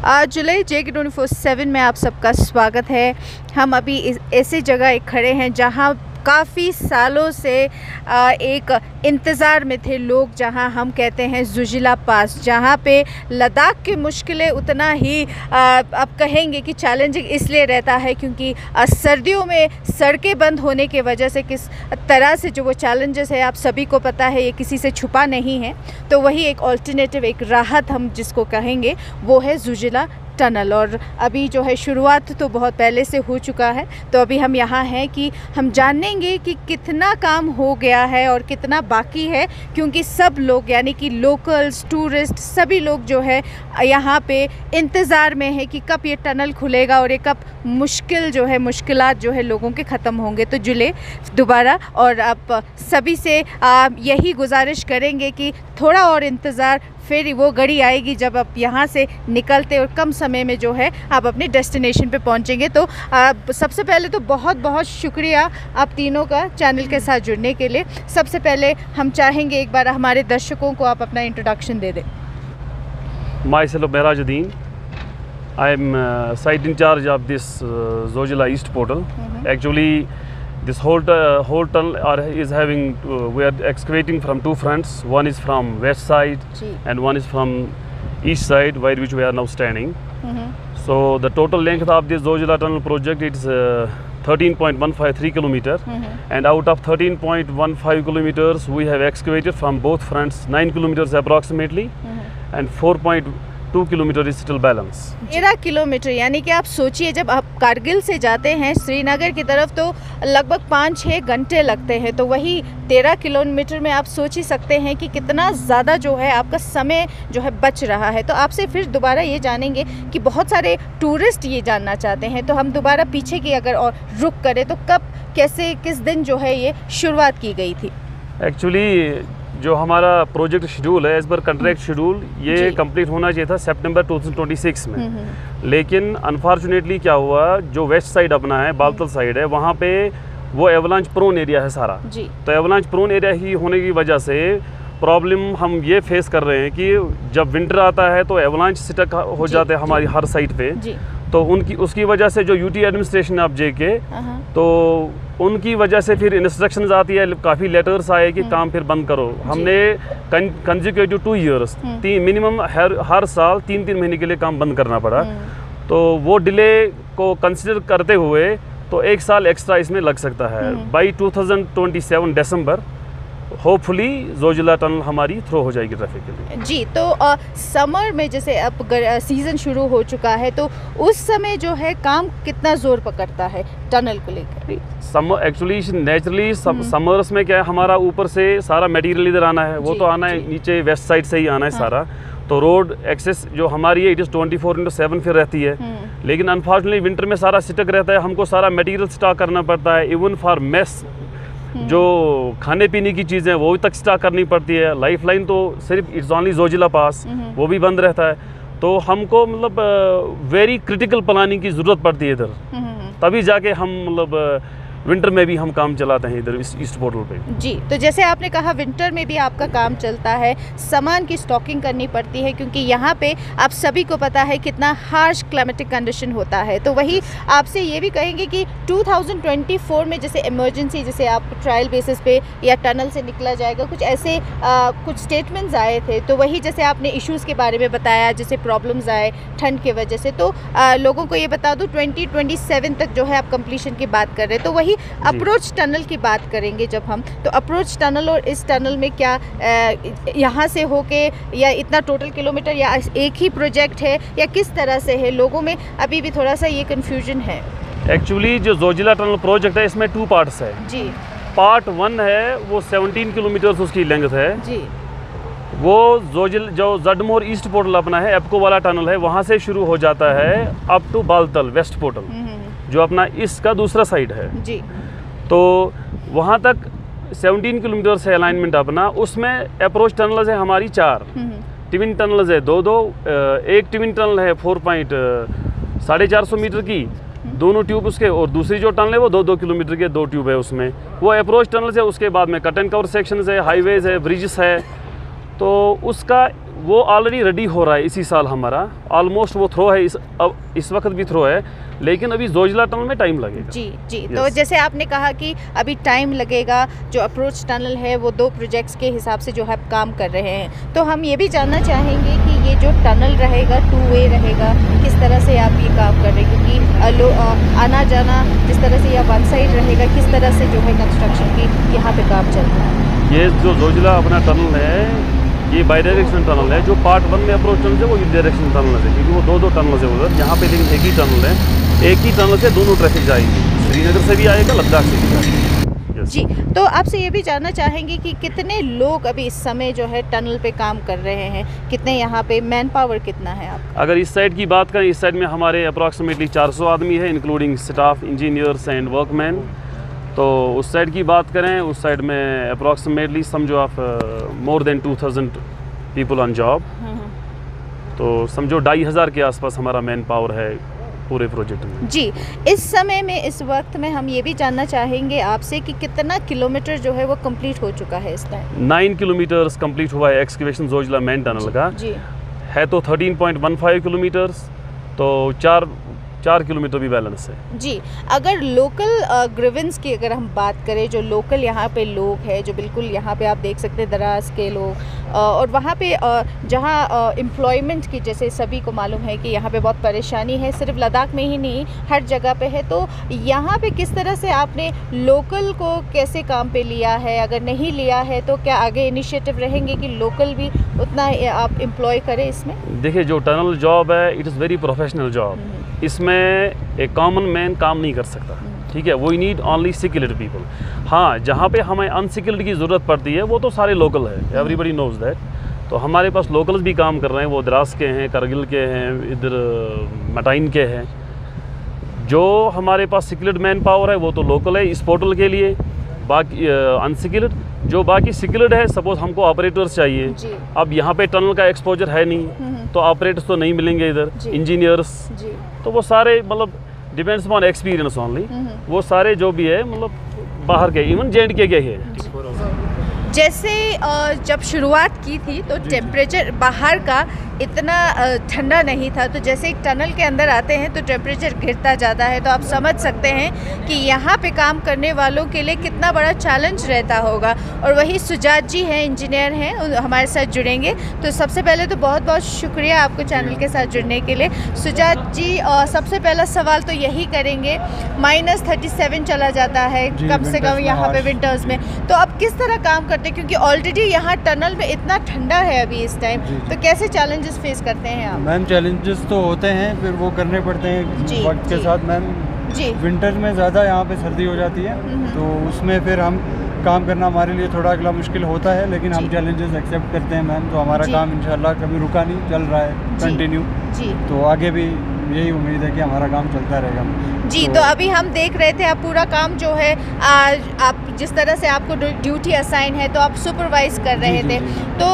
जुलाई JK24/7 में आप सबका स्वागत है। हम अभी ऐसी जगह खड़े हैं जहां काफ़ी सालों से एक इंतज़ार में थे लोग, जहां हम कहते हैं ज़ोजिला पास, जहां पे लद्दाख की मुश्किलें उतना ही आप कहेंगे कि चैलेंजिंग इसलिए रहता है क्योंकि सर्दियों में सड़कें बंद होने की वजह से किस तरह से जो वो चैलेंजेस है आप सभी को पता है, ये किसी से छुपा नहीं है। तो वही एक ऑल्टरनेटिव, एक राहत हम जिसको कहेंगे, वो है ज़ोजिला टनल। और अभी जो है शुरुआत तो बहुत पहले से हो चुका है, तो अभी हम यहाँ हैं कि हम जानेंगे कि कितना काम हो गया है और कितना बाकी है, क्योंकि सब लोग यानी कि लोकल्स, टूरिस्ट, सभी लोग जो है यहाँ पे इंतज़ार में है कि कब ये टनल खुलेगा और ये कब मुश्किलात जो है लोगों के ख़त्म होंगे। तो जुले दोबारा, और आप सभी से यही गुजारिश करेंगे कि थोड़ा और इंतज़ार, फिर वो घड़ी आएगी जब आप यहाँ से निकलते और कम समय में जो है आप अपने डेस्टिनेशन पे पहुँचेंगे। तो सबसे पहले तो बहुत बहुत शुक्रिया आप तीनों का चैनल के साथ जुड़ने के लिए। सबसे पहले हम चाहेंगे एक बार हमारे दर्शकों को आप अपना इंट्रोडक्शन दे दें। Myself Merajuddin. I am site in charge of this Zojila East portal. Actually, this whole tunnel is having we are excavating from two fronts. One is from west side and one is from east side, where which we are now standing. So the total length of this Zojila tunnel project is 13.153 kilometer, and out of 13.15 kilometers we have excavated from both fronts 9 kilometers approximately, and 4.2 kilometre is still balance. 13 kilometre, यानी कि आप सोचिए जब आप कारगिल से जाते हैं श्रीनगर की तरफ तो लगभग 5-6 घंटे लगते हैं, तो वही 13 किलोमीटर में आप सोच ही सकते हैं कि कितना ज़्यादा जो है आपका समय जो है बच रहा है। तो आपसे फिर दोबारा ये जानेंगे कि बहुत सारे टूरिस्ट ये जानना चाहते हैं, तो हम दोबारा पीछे की अगर और रुक करें तो कब, कैसे, किस दिन जो है ये शुरुआत की गई थी? एक्चुअली जो हमारा प्रोजेक्ट शेड्यूल है, एज पर कॉन्ट्रैक्ट शेड्यूल, ये कंप्लीट होना चाहिए था सितंबर 2026 में, लेकिन अनफॉर्चुनेटली क्या हुआ, जो वेस्ट साइड अपना है, बालतल साइड है, वहाँ पे वो एवलांच प्रोन एरिया है सारा। तो एवलांच प्रोन एरिया ही होने की वजह से प्रॉब्लम हम ये फेस कर रहे हैं कि जब विंटर आता है तो एवलांच स्टक हो जाते हैं हमारी हर साइड पे। तो उसकी वजह से जो यूटी एडमिनिस्ट्रेशन है अब JK, तो उनकी वजह से फिर इंस्ट्रक्शंस आती है, काफ़ी लेटर्स आए कि काम फिर बंद करो। हमने कंजिक्यूटिव 2 ईयर्स मिनिमम हर साल 3-3 महीने के लिए काम बंद करना पड़ा। तो वो डिले को कंसिडर करते हुए तो 1 साल एक्स्ट्रा इसमें लग सकता है। By 2027 December hopefully Zojila tunnel हमारी थ्रो हो जाएगी ट्रैफिक के लिए। जी, तो समर में जैसे अब सीज़न शुरू हो चुका है, तो उस समय जो है काम कितना ज़ोर पकड़ता है टनल को लेकर? समर एक्चुअली नेचुरली समर्स में क्या है, हमारा ऊपर से सारा मटेरियल इधर आना है, वो तो आना है नीचे वेस्ट साइड से ही आना है सारा। तो रोड एक्सेस जो हमारी है इट इज़ 24/7 फिर रहती है, लेकिन अनफॉर्चुनेटली विंटर में सारा स्टक रहता है, हमको सारा मटेरियल स्टॉक करना पड़ता है। इवन फॉर मेस जो खाने पीने की चीज़ें वो भी तक स्टॉक करनी पड़ती है। लाइफ लाइन तो सिर्फ इट्स ओनली ज़ोजिला पास, वो भी बंद रहता है। तो हमको मतलब वेरी क्रिटिकल प्लानिंग की ज़रूरत पड़ती है इधर, तभी जाके हम मतलब विंटर में भी हम काम चलाते हैं इधर ईस्ट पोर्टल पे। जी, तो जैसे आपने कहा विंटर में भी आपका काम चलता है, सामान की स्टॉकिंग करनी पड़ती है, क्योंकि यहाँ पे आप सभी को पता है कितना हार्श क्लाइमेटिक कंडीशन होता है। तो वही आपसे ये भी कहेंगे कि 2024 में जैसे इमरजेंसी, जैसे आप ट्रायल बेसिस पे या टनल से निकला जाएगा, कुछ ऐसे कुछ स्टेटमेंट्स आए थे, तो वही जैसे आपने इशूज़ के बारे में बताया, जैसे प्रॉब्लम्स आए ठंड की वजह से, तो लोगों को ये बता दूँ 2027 तक जो है आप कंप्लीशन की बात कर रहे हैं। तो वही अप्रोच टनल की बात करेंगे जब हम, तो अप्रोच टनल और इस टनल में क्या यहाँ से होके या इतना टोटल किलोमीटर या एक ही प्रोजेक्ट है या किस तरह से है? लोगों में अभी भी थोड़ा सा ये कन्फ्यूजन है। एक्चुअली जो ज़ोजिला टनल प्रोजेक्ट है इसमें 2 पार्ट्स है जी। पार्ट 1 है वो 17 किलोमीटर उसकी लेंथ है जी। वो जो ज़डमोर ईस्ट पोर्टल अपना है, एप्को वाला टनल है, वहाँ से शुरू हो जाता है up to Baltal west portal, जो अपना इसका दूसरा साइड है जी। तो वहाँ तक 17 किलोमीटर से अलाइनमेंट अपना, उसमें अप्रोच टनल्स है हमारी 4, ट्विन टनल्स है 2-2। एक ट्विन टनल है 4.450 मीटर की, दोनों ट्यूब उसके, और दूसरी जो टनल है वो 2-2 किलोमीटर के 2 ट्यूब है उसमें, वो अप्रोच टनल्स है। उसके बाद में कट एंड कवर सेक्शंस है, हाईवेज है, ब्रिजेस है। तो उसका वो ऑलरेडी रेडी हो रहा है इसी साल हमारा, ऑलमोस्ट वो थ्रो है, इस वक्त भी थ्रो है, लेकिन अभी जोजिला टनल में टाइम लगेगा। जी जी। तो जैसे आपने कहा कि अभी टाइम लगेगा, जो अप्रोच टनल है वो 2 प्रोजेक्ट्स के हिसाब से जो है काम कर रहे हैं, तो हम ये भी जानना चाहेंगे कि ये जो टनल रहेगा 2 वे रहेगा, किस तरह से आप ये काम कर रहे हैं, क्योंकि आना जाना जिस तरह से या 1 साइड रहेगा, किस तरह से जो है कंस्ट्रक्शन की यहाँ पे काम चल रहा है? ये जो जोजिला अपना टनल है ये बाई डायरेक्शन टनल है। जो पार्ट 1 में अप्रोच टनल है वो डायरेक्शन टनल है, क्योंकि वो 2 टनल है उधर, यहाँ पे लेकिन एक ही टनल है, एक ही टनल से दोनों ट्रैफिक जाएगी, श्रीनगर से भी आएगा, लद्दाख से भी आएगा। जी। तो आपसे ये भी जानना चाहेंगे कि कितने लोग अभी इस समय जो है टनल पे काम कर रहे हैं, कितने यहाँ पे मैन पावर कितना है आपका? अगर इस साइड की बात करें, इस साइड में हमारे अप्रॉक्सीमेटली 400 आदमी है, including staff, engineers and workman. तो उस साइड की बात करें, उस साइड में अप्रॉक्सीमेटली समझो आप more than 2000 people on job. तो समझो 2500 के आसपास हमारा मैन पावर है पूरे प्रोजेक्ट में। जी। इस समय में, इस वक्त में हम ये भी जानना चाहेंगे आपसे कि कितना किलोमीटर जो है वो कंप्लीट हो चुका है इस टाइम? 9 किलोमीटर्स कंप्लीट हुआ है एक्सकेवेशन जोजिला मेन टनल का। जी। है तो 13.15 किलोमीटर्स, तो 4 किलोमीटर भी बैलेंस है। जी। अगर लोकल ग्रीवेंस की अगर हम बात करें, जो लोकल यहाँ पे लोग हैं, जो बिल्कुल यहाँ पे आप देख सकते हैं दराज के लोग, और वहाँ पे जहाँ एम्प्लॉयमेंट की, जैसे सभी को मालूम है कि यहाँ पे बहुत परेशानी है, सिर्फ लद्दाख में ही नहीं हर जगह पे है, तो यहाँ पे किस तरह से आपने लोकल को कैसे काम पे लिया है? अगर नहीं लिया है तो क्या आगे इनिशिएटिव रहेंगे कि लोकल भी उतना आप एम्प्लॉय करें इसमें? देखिए, जो टनल जॉब है it is very professional job, इसमें एक कॉमन मैन काम नहीं कर सकता, ठीक है, we need only skilled people. हाँ, जहाँ पे हमें अनस्किल्ड की ज़रूरत पड़ती है वो तो सारे लोकल है, एवरीबडी नोज दैट। तो हमारे पास लोकल्स भी काम कर रहे हैं, वो द्रास के हैं, करगिल के हैं, इधर मटाइन के हैं। जो हमारे पास स्किल्ड मैन पावर है वो तो लोकल है इस पोर्टल के लिए, बाकी अनस्किल्ड, जो बाकी स्किल्ड है, सपोज हमको ऑपरेटर्स चाहिए, अब यहाँ पे टनल का एक्सपोजर है नहीं तो ऑपरेटर्स तो नहीं मिलेंगे इधर, इंजीनियर्स, तो वो सारे मतलब डिपेंड्स अपॉन एक्सपीरियंस ओनली, वो सारे जो भी है मतलब बाहर के, इवन J&K के है। जैसे जब शुरुआत की थी तो टेम्परेचर बाहर का इतना ठंडा नहीं था, तो जैसे एक टनल के अंदर आते हैं तो टेम्परेचर गिरता जाता है, तो आप समझ सकते हैं कि यहाँ पे काम करने वालों के लिए कितना बड़ा चैलेंज रहता होगा। और वही सुजात जी हैं, इंजीनियर हैं, हमारे साथ जुड़ेंगे। तो सबसे पहले तो बहुत बहुत शुक्रिया आपको चैनल के साथ जुड़ने के लिए। सुजात जी, सबसे पहला सवाल तो यही करेंगे, -37 चला जाता है कम से कम यहाँ पे विंटर्स में, तो अब किस तरह काम करते हैं, क्योंकि ऑलरेडी यहाँ टनल में इतना ठंडा है अभी इस टाइम, तो कैसे चैलेंजेस फेस करते हैं आप? मैम, चैलेंजेस तो होते हैं, फिर वो करने पड़ते हैं वक्त के साथ। मैम, विंटर में ज़्यादा यहाँ पे सर्दी हो जाती है, तो उसमें फिर हम काम करना हमारे लिए थोड़ा अगला मुश्किल होता है, लेकिन हम चैलेंजेस एक्सेप्ट करते हैं मैम। तो हमारा काम इंशाल्लाह कभी रुका नहीं, चल रहा है कंटिन्यू, तो आगे भी यही उम्मीद है कि हमारा काम चलता रहेगा जी। तो अभी हम देख रहे थे आप पूरा काम जो है, आप जिस तरह से आपको ड्यूटी असाइन है तो आप सुपरवाइज कर रहे थे, तो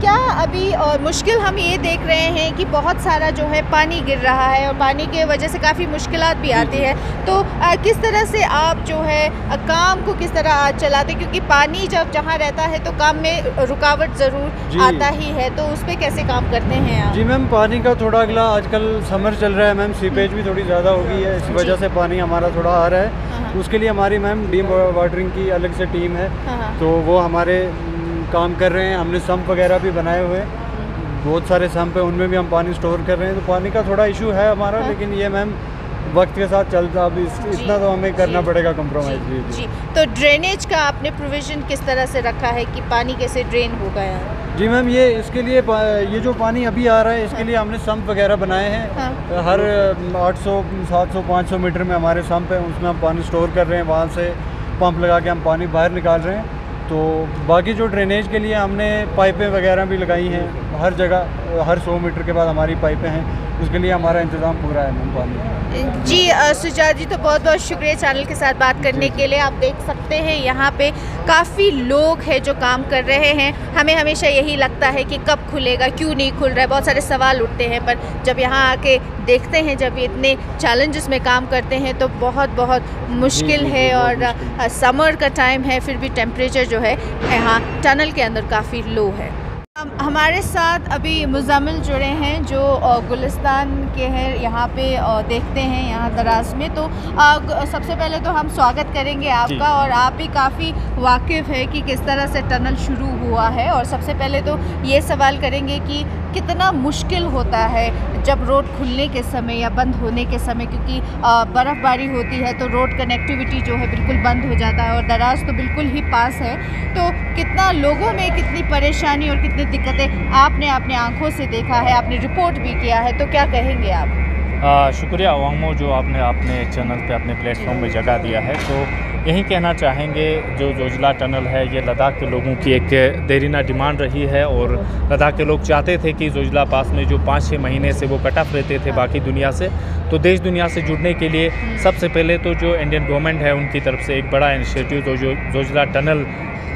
क्या अभी मुश्किल हम ये देख रहे हैं कि बहुत सारा जो है पानी गिर रहा है और पानी के वजह से काफ़ी मुश्किलात भी आती है, तो किस तरह से आप जो है काम को किस तरह चलाते, क्योंकि पानी जब जहाँ रहता है तो काम में रुकावट ज़रूर आता ही है, तो उस पर कैसे काम करते हैं आप? जी मैम, पानी का थोड़ा अगला, आजकल समर चल रहा है मैम, सीपेज भी थोड़ी ज़्यादा हो गई है, इस वजह से पानी हमारा थोड़ा आ रहा है। उसके लिए हमारी मैम डीम वाटरिंग की अलग से टीम है, तो वो हमारे काम कर रहे हैं। हमने सम्प वगैरह भी बनाए हुए, बहुत सारे सम्प है, उनमें भी हम पानी स्टोर कर रहे हैं। तो पानी का थोड़ा इशू है हमारा, लेकिन ये मैम वक्त के साथ चलता, अब इतना तो हमें करना पड़ेगा कॉम्प्रोमाइज़। जी। तो ड्रेनेज का आपने प्रोविज़न किस तरह से रखा है कि पानी कैसे ड्रेन होगा यहाँ? जी मैम, ये इसके लिए, ये जो पानी अभी आ रहा है इसके लिए हमने सम्प वगैरह बनाए हैं। हर 800, 700, 500 मीटर में हमारे सम्प हैं, उसमें हम पानी स्टोर कर रहे हैं, वहाँ से पंप लगा के हम पानी बाहर निकाल रहे हैं। तो बाकी जो ड्रेनेज के लिए हमने पाइपें वगैरह भी लगाई हैं, हर जगह हर 100 मीटर के बाद हमारी पाइपें हैं, उसके लिए हमारा इंतज़ाम पूरा है मैम पानी। जी सुजात जी, तो बहुत बहुत शुक्रिया चैनल के साथ बात करने के लिए। आप देख सकते हैं यहाँ पे काफ़ी लोग हैं जो काम कर रहे हैं। हमें हमेशा यही लगता है कि कब खुलेगा, क्यों नहीं खुल रहा है, बहुत सारे सवाल उठते हैं, पर जब यहाँ आके देखते हैं, जब इतने चैलेंजेस में काम करते हैं तो बहुत बहुत मुश्किल है। और समर का टाइम है, फिर भी टेम्परेचर जो है यहाँ टनल के अंदर काफ़ी लो है। हमारे साथ अभी मुज़म्मिल जुड़े हैं जो गुलिस्तान के हैं, यहाँ पे देखते हैं यहाँ दराज में। तो सबसे पहले तो हम स्वागत करेंगे आपका, और आप भी काफ़ी वाकिफ़ है कि किस तरह से टनल शुरू हुआ है। और सबसे पहले तो ये सवाल करेंगे कि कितना मुश्किल होता है जब रोड खुलने के समय या बंद होने के समय, क्योंकि बर्फ़बारी होती है तो रोड कनेक्टिविटी जो है बिल्कुल बंद हो जाता है, और दराज तो बिल्कुल ही पास है। तो कितना लोगों में कितनी परेशानी और कितनी दिक्कतें आपने अपने आंखों से देखा है, आपने रिपोर्ट भी किया है, तो क्या कहेंगे आप? शुक्रिया अवामो जो आपने अपने चैनल पे अपने प्लेटफॉर्म में जगह दिया है। तो यही कहना चाहेंगे, जो जोजिला टनल है ये लद्दाख के लोगों की एक देरीना डिमांड रही है, और लद्दाख के लोग चाहते थे कि जोजिला पास में जो 5-6 महीने से वो कट ऑफ रहते थे बाकी दुनिया से, तो देश दुनिया से जुड़ने के लिए सबसे पहले तो जो इंडियन गवर्नमेंट है उनकी तरफ से एक बड़ा इनिशिएटिव जो जोजिला टनल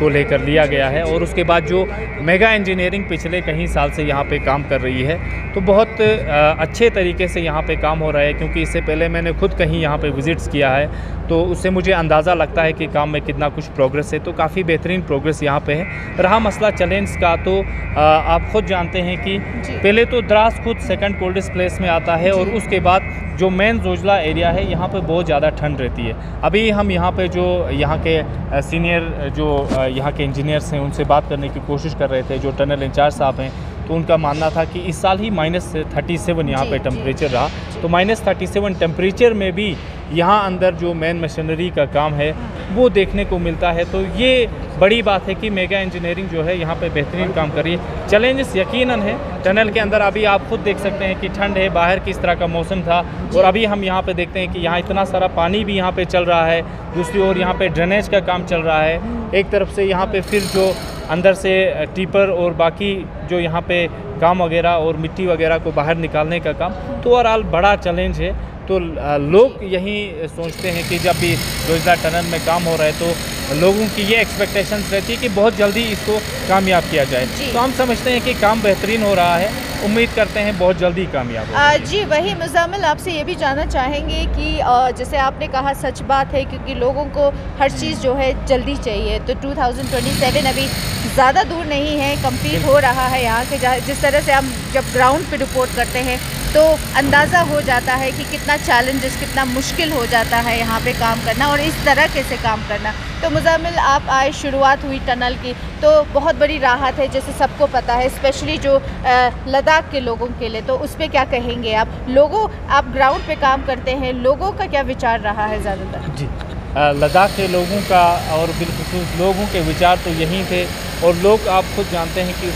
को लेकर लिया गया है, और उसके बाद जो मेगा इंजीनियरिंग पिछले कई साल से यहाँ पे काम कर रही है, तो बहुत अच्छे तरीके से यहाँ पे काम हो रहा है। क्योंकि इससे पहले मैंने खुद कहीं यहाँ पे विज़िट्स किया है, तो उससे मुझे अंदाज़ा लगता है कि काम में कितना कुछ प्रोग्रेस है। तो काफ़ी बेहतरीन प्रोग्रेस यहाँ पे है। रहा मसला चैलेंज का, तो आप खुद जानते हैं कि पहले तो द्रास खुद सेकंड कोल्डेस्ट प्लेस में आता है, और उसके बाद जो मेन जोजिला एरिया है यहाँ पे बहुत ज़्यादा ठंड रहती है। अभी हम यहाँ पे जो यहाँ के सीनियर जो यहाँ के इंजीनियर्स हैं उनसे बात करने की कोशिश कर रहे थे, जो टनल इंचार्ज साहब हैं, तो उनका मानना था कि इस साल ही -37 यहाँ पे टेम्परेचर रहा। तो -37 टेम्परेचर में भी यहाँ अंदर जो मेन मशीनरी का काम है वो देखने को मिलता है। तो ये बड़ी बात है कि मेगा इंजीनियरिंग जो है यहाँ पे बेहतरीन काम कर रही है। चैलेंजेस यकीनन है टनल के अंदर। अभी आप खुद देख सकते हैं कि ठंड है, बाहर किस तरह का मौसम था, और अभी हम यहाँ पे देखते हैं कि यहाँ इतना सारा पानी भी यहाँ पे चल रहा है। दूसरी ओर यहाँ पे ड्रेनेज का काम चल रहा है। एक तरफ से यहाँ पे फिर जो अंदर से टिपर और बाकी जो यहाँ पे काम वगैरह और मिट्टी वगैरह को बाहर निकालने का काम, तो ओवरऑल बड़ा चैलेंज है। तो लोग यही सोचते हैं कि जब भी जोजिला टनल में काम हो रहा है तो लोगों की ये एक्सपेक्टेशंस रहती है कि बहुत जल्दी इसको कामयाब किया जाए। तो हम समझते हैं कि काम बेहतरीन हो रहा है, उम्मीद करते हैं बहुत जल्दी कामयाब हो। जी वही मुज़म्मिल, आपसे ये भी जानना चाहेंगे कि जैसे आपने कहा सच बात है, क्योंकि लोगों को हर चीज़ जो है जल्दी चाहिए। तो 2027 अभी ज़्यादा दूर नहीं है, कंप्लीट हो रहा है। यहाँ के जिस तरह से हम जब ग्राउंड पे रिपोर्ट करते हैं तो अंदाज़ा हो जाता है कि कितना चैलेंजेस, कितना मुश्किल हो जाता है यहाँ पे काम करना और इस तरह से काम करना। तो मुज़म्मिल, आप आए, शुरुआत हुई टनल की, तो बहुत बड़ी राहत है जैसे सबको पता है, स्पेशली जो लद्दाख के लोगों के लिए। तो उस पर क्या कहेंगे आप? आप ग्राउंड पे काम करते हैं, लोगों का क्या विचार रहा है ज़्यादातर? जी, लद्दाख के लोगों का और बिलखुसूस लोगों के विचार तो यही थे। और लोग आप खुद जानते हैं कि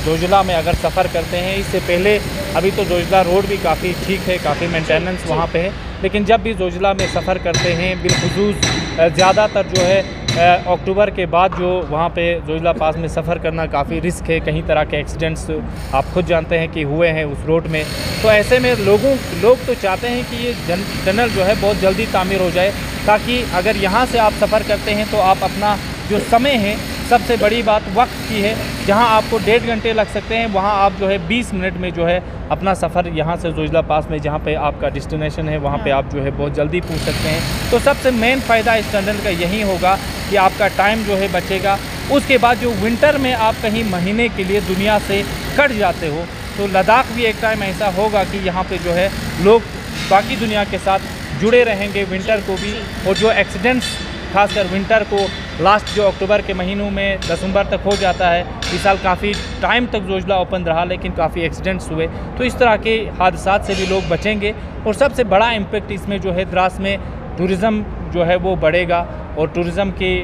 जोजिला में अगर सफ़र करते हैं, इससे पहले अभी तो जोजिला रोड भी काफ़ी ठीक है, काफ़ी मेंटेनेंस वहाँ पे है, लेकिन जब भी जोजिला में सफ़र करते हैं बिलखुसूस ज़्यादातर जो है अक्टूबर के बाद जो वहाँ पे जोजिला पास में सफ़र करना काफ़ी रिस्क है। कई तरह के एक्सीडेंट्स आप खुद जानते हैं कि हुए हैं उस रोड में। तो ऐसे में लोग तो चाहते हैं कि ये टनल जो है बहुत जल्दी तामीर हो जाए, ताकि अगर यहाँ से आप सफ़र करते हैं तो आप अपना जो समय है, सबसे बड़ी बात वक्त की है, जहां आपको 1.5 घंटे लग सकते हैं, वहां आप जो है 20 मिनट में जो है अपना सफ़र यहां से जोजिला पास में जहां पे आपका डेस्टिनेशन है वहां पे आप जो है बहुत जल्दी पहुंच सकते हैं। तो सबसे मेन फ़ायदा इस टनल का यही होगा कि आपका टाइम जो है बचेगा। उसके बाद जो विंटर में आप कहीं महीने के लिए दुनिया से कट जाते हो, तो लद्दाख भी एक टाइम ऐसा होगा कि यहाँ पर जो है लोग बाकी दुनिया के साथ जुड़े रहेंगे विंटर को भी। और जो एक्सीडेंट्स खासकर विंटर को लास्ट जो अक्टूबर के महीनों में दिसंबर तक हो जाता है, इस साल काफ़ी टाइम तक जोजिला ओपन रहा लेकिन काफ़ी एक्सीडेंट्स हुए, तो इस तरह के हादसात से भी लोग बचेंगे। और सबसे बड़ा इम्पेक्ट इसमें जो है द्रास में टूरिज़म जो है वो बढ़ेगा, और टूरिज़म की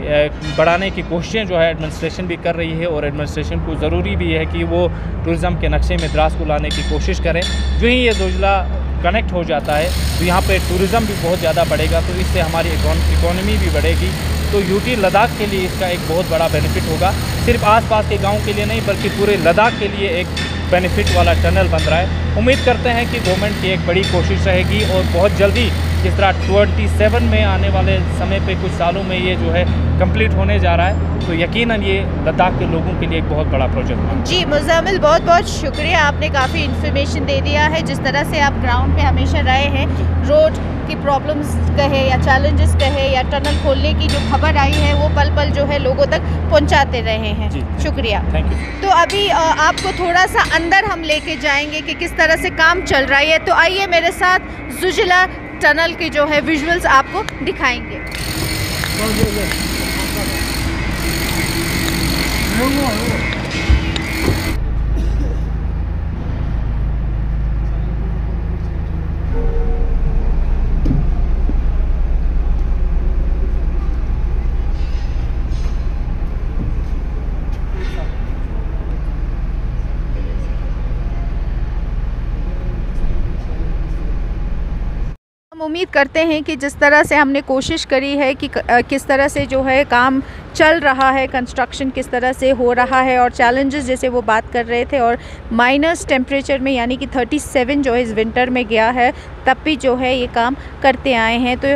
बढ़ाने की कोशिशें जो है एडमिनिस्ट्रेशन भी कर रही है, और एडमिनिस्ट्रेशन को ज़रूरी भी है कि वो टूरिज़म के नक्शे में द्रास को लाने की कोशिश करें। जो ही ये जोजिला कनेक्ट हो जाता है तो यहाँ पे टूरिज़म भी बहुत ज़्यादा बढ़ेगा, तो इससे हमारी इकोनॉमी भी बढ़ेगी। तो यूटी लद्दाख के लिए इसका एक बहुत बड़ा बेनिफिट होगा, सिर्फ आसपास के गांव के लिए नहीं बल्कि पूरे लद्दाख के लिए एक बेनिफिट वाला टनल बन रहा है। उम्मीद करते हैं कि गवर्नमेंट की एक बड़ी कोशिश रहेगी, और बहुत जल्दी जिस तरह 27 में आने वाले समय पे कुछ सालों में ये जो है कंप्लीट होने जा रहा है, तो यकीनन ये लद्दाख के लोगों के लिए एक बहुत बड़ा प्रोजेक्ट है। जी मुज़म्मिल, बहुत बहुत शुक्रिया, आपने काफ़ी इन्फॉर्मेशन दे दिया है। जिस तरह से आप ग्राउंड पे हमेशा रहे हैं, रोड की प्रॉब्लम्स कहे या चैलेंजेस कहे या टनल खोलने की जो खबर आई है वो पल पल जो है लोगों तक पहुंचाते रहे हैं। शुक्रिया, थैंक यू। तो अभी आपको थोड़ा सा अंदर हम लेके जाएंगे कि किस तरह से काम चल रहा है। तो आइए मेरे साथ ज़ुजला टनल के जो है विजुअल्स आपको दिखाएंगे। हम उम्मीद करते हैं कि जिस तरह से हमने कोशिश करी है कि किस तरह से जो है काम चल रहा है, कंस्ट्रक्शन किस तरह से हो रहा है और चैलेंजेस जैसे वो बात कर रहे थे, और माइनस टेम्परेचर में यानी कि 37 जो है इस विंटर में गया है, तब भी जो है ये काम करते आए हैं। तो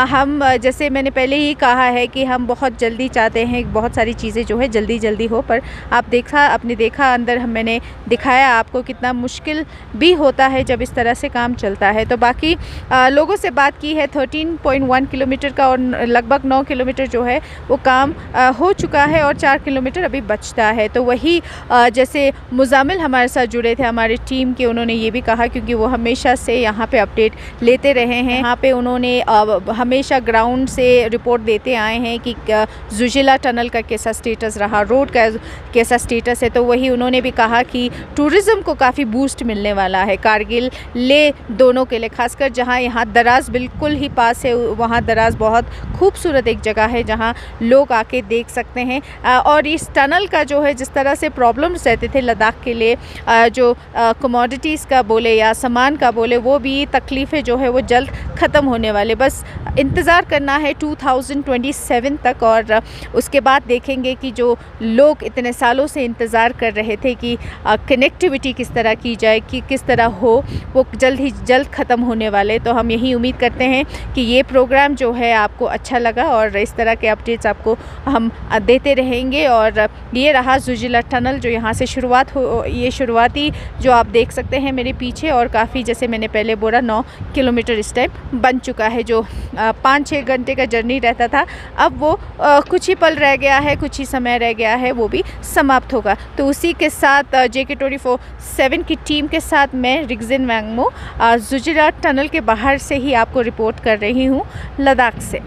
हम जैसे मैंने पहले ही कहा है कि हम बहुत जल्दी चाहते हैं, बहुत सारी चीज़ें जो है जल्दी जल्दी हो, पर आपने देखा अंदर मैंने दिखाया आपको कितना मुश्किल भी होता है जब इस तरह से काम चलता है। तो बाकी लोगों से बात की है 13.1 किलोमीटर का और लगभग 9 किलोमीटर जो है वो काम हो चुका है और 4 किलोमीटर अभी बचता है। तो वही जैसे मुजामिल हमारे साथ जुड़े थे हमारी टीम के, उन्होंने ये भी कहा क्योंकि वो हमेशा से यहाँ पे अपडेट लेते रहे हैं, यहाँ पे उन्होंने हमेशा ग्राउंड से रिपोर्ट देते आए हैं कि ज़ुजला टनल का कैसा स्टेटस रहा, रोड का कैसा स्टेटस है। तो वही उन्होंने भी कहा कि टूरिज़्म को काफ़ी बूस्ट मिलने वाला है कारगिल ले दोनों के लिए, खासकर जहाँ यहाँ दराज बिल्कुल ही पास है, वहाँ दराज बहुत खूबसूरत एक जगह है जहाँ लोग आके देख सकते हैं। और इस टनल का जो है जिस तरह से प्रॉब्लम्स रहते थे लद्दाख के लिए, जो कमोडिटीज़ का बोले या सामान का बोले, वो भी तकलीफ़ें जो है वो जल्द ख़त्म होने वाले, बस इंतज़ार करना है 2027 तक, और उसके बाद देखेंगे कि जो लोग इतने सालों से इंतज़ार कर रहे थे कि कनेक्टिविटी किस तरह की जाए, कि किस तरह हो, वो जल्द ही जल्द ख़त्म होने वाले। तो हम यही उम्मीद करते हैं कि ये प्रोग्राम जो है आपको अच्छा लगा और इस तरह के अपडेट्स आपको हम देते रहेंगे। और ये रहा ज़ुजला टनल जो यहाँ से शुरुआत हो, ये शुरुआती जो आप देख सकते हैं मेरे पीछे, और काफ़ी जैसे मैंने पहले बोला 9 किलोमीटर इस टाइम बन चुका है। जो 5-6 घंटे का जर्नी रहता था अब वो कुछ ही पल रह गया है, कुछ ही समय रह गया है, वो भी समाप्त होगा। तो उसी के साथ JK24/7 की टीम के साथ मैं रिगजिन वांगमो ज़ुजला टनल के बाहर से ही आपको रिपोर्ट कर रही हूँ लद्दाख से।